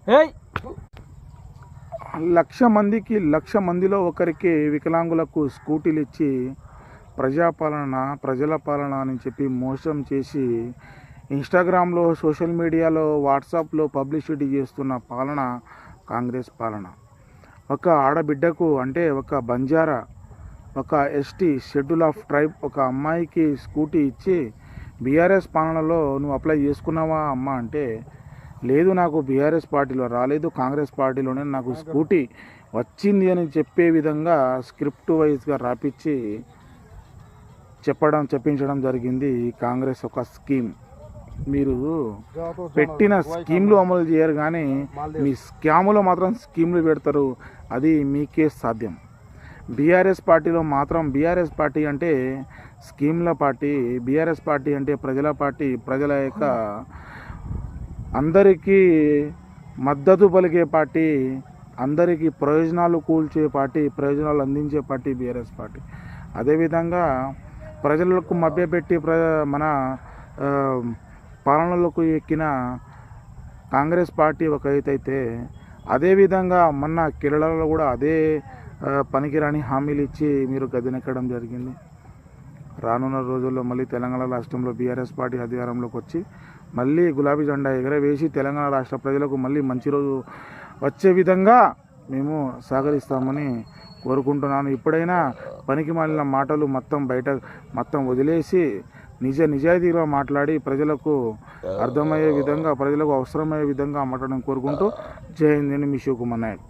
1,00,000 మందికి 1,00,000 మందిలో ఒకరికి వికలాంగులకు స్కూటీలు ఇచ్చి ప్రజల పాలన అని చెప్పి మోసం చేసి ఇన్స్టాగ్రామ్లో, సోషల్ మీడియాలో, వాట్సాప్లో పబ్లిసిటీ చేస్తున్న పాలన కాంగ్రెస్ పాలన. ఒక ఆడబిడ్డకు అంటే ఒక బంజారా, ఒక ఎస్టీ, షెడ్యూల్ ఆఫ్ ట్రైబ్ ఒక అమ్మాయికి స్కూటీ ఇచ్చి బీఆర్ఎస్ పాలనలో నువ్వు అప్లై చేసుకున్నావా అమ్మ అంటే, లేదు నాకు బీఆర్ఎస్ పార్టీలో రాలేదు, కాంగ్రెస్ పార్టీలోనే నాకు స్కూటీ వచ్చింది అని చెప్పే విధంగా స్క్రిప్ట్ వైజ్గా రాపిచ్చి చెప్పించడం జరిగింది. కాంగ్రెస్ ఒక స్కీమ్. మీరు పెట్టిన స్కీమ్లు అమలు చేయరు కానీ మీ స్కాములో మాత్రం స్కీమ్లు పెడతారు. అది మీకే సాధ్యం. బీఆర్ఎస్ పార్టీలో మాత్రం బీఆర్ఎస్ పార్టీ అంటే స్కీమ్ల పార్టీ, బీఆర్ఎస్ పార్టీ అంటే ప్రజల పార్టీ, ప్రజల యొక్క అందరికీ మద్దతు పలికే పార్టీ, అందరికీ ప్రయోజనాలు కూల్చే పార్టీ, ప్రయోజనాలు అందించే పార్టీ బీఆర్ఎస్ పార్టీ. అదేవిధంగా ప్రజలకు మభ్యపెట్టి మన పాలనలకు ఎక్కిన కాంగ్రెస్ పార్టీ ఒక ఎత్తైతే, అదేవిధంగా మొన్న కేరళలో కూడా అదే పనికిరాని హామీలు ఇచ్చి మీరు గద్దెనెక్కడం జరిగింది. రానున్న రోజుల్లో మళ్ళీ తెలంగాణ రాష్ట్రంలో బీఆర్ఎస్ పార్టీ అధికారంలోకి వచ్చి మళ్ళీ గులాబీ జెండా ఎగరవేసి తెలంగాణ రాష్ట్ర ప్రజలకు మళ్ళీ మంచి రోజు వచ్చే విధంగా మేము సహకరిస్తామని కోరుకుంటున్నాను. ఇప్పుడైనా పనికి మాలిన మాటలు మొత్తం వదిలేసి నిజాయితీగా మాట్లాడి ప్రజలకు అర్థమయ్యే విధంగా, ప్రజలకు అవసరమయ్యే విధంగా మాట్లాడడం కోరుకుంటూ జై హింద్. మీ శివకుమార్ నాయక్.